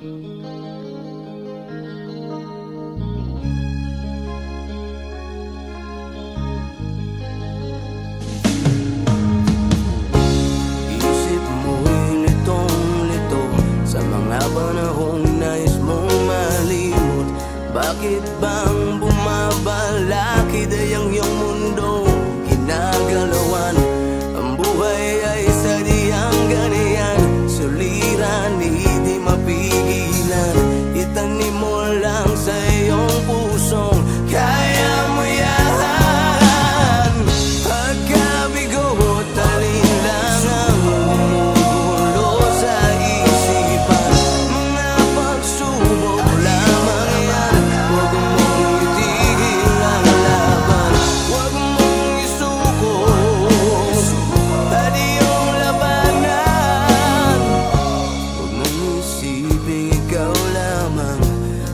Isip mo'y litong-lito sa mga panahong nais mong malimot. Bakit bang bumabalakid ang iyong mundo? Ginagalawan ang buhay ay sadyang ganyan. Suliran, hindi mapigilan. Itanim mo lang sa iyong pusong kaya mo yan. Pagkabigo at alinlangang bumubulo sa isipan. Mga pagsubok lamang yan. Huwag mong itigil ang laban. Huwag mong isuko at iyong labanan. Huwag mong isipin ikaw lamang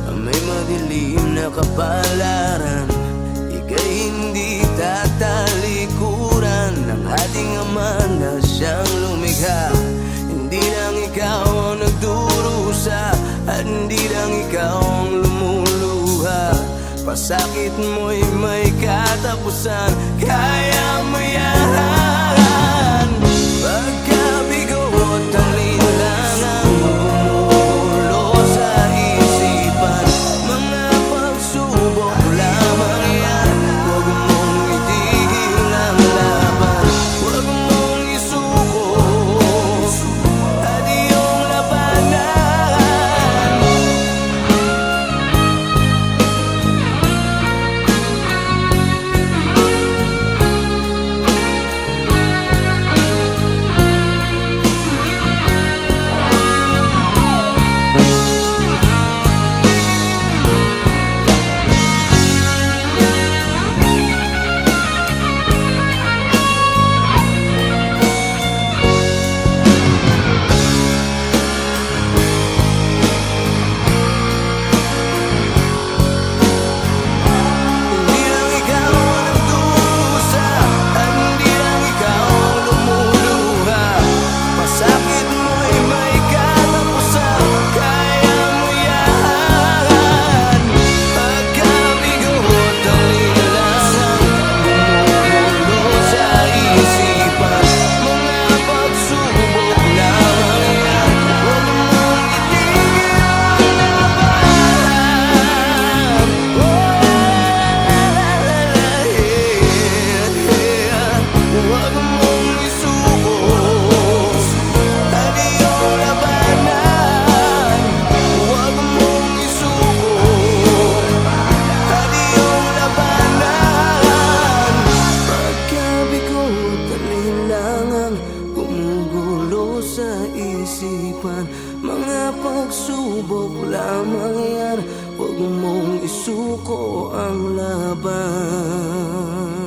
ang may madilim na kapalaran. Ika'y hindi tatalikuran ng ating Ama na siyang lumikha. Hindi lang ikaw ang nagdurusa at hindi lang ikaw ang lumuluha. Pasakit mo'y may katapusan, kaya mo yan. Pagkabigo at alinlangang bumubulo sa isipan. Mga pagsubok lamang yan. Huwag mong itigil ang laban. Huwag mong isuko at iyong labanan. Hindi lang ikaw ang nagdurusa at hindi lang ikaw ang lumuluha. Pasakit mo'y may katapusan, kaya mo yan. Pagkabigo at alinlangang bumubulo sa isipan. Mga pagsubok lamang yan. Huwag mong itigil ang laban. Huwag mong isuko at iyong labanan. Huwag mong isuko at iyong labanan. Pagkabigo at alinlangang gumugulo sa isipan. Mga pagsubok lamang yan. Huwag mong isuko ang laban.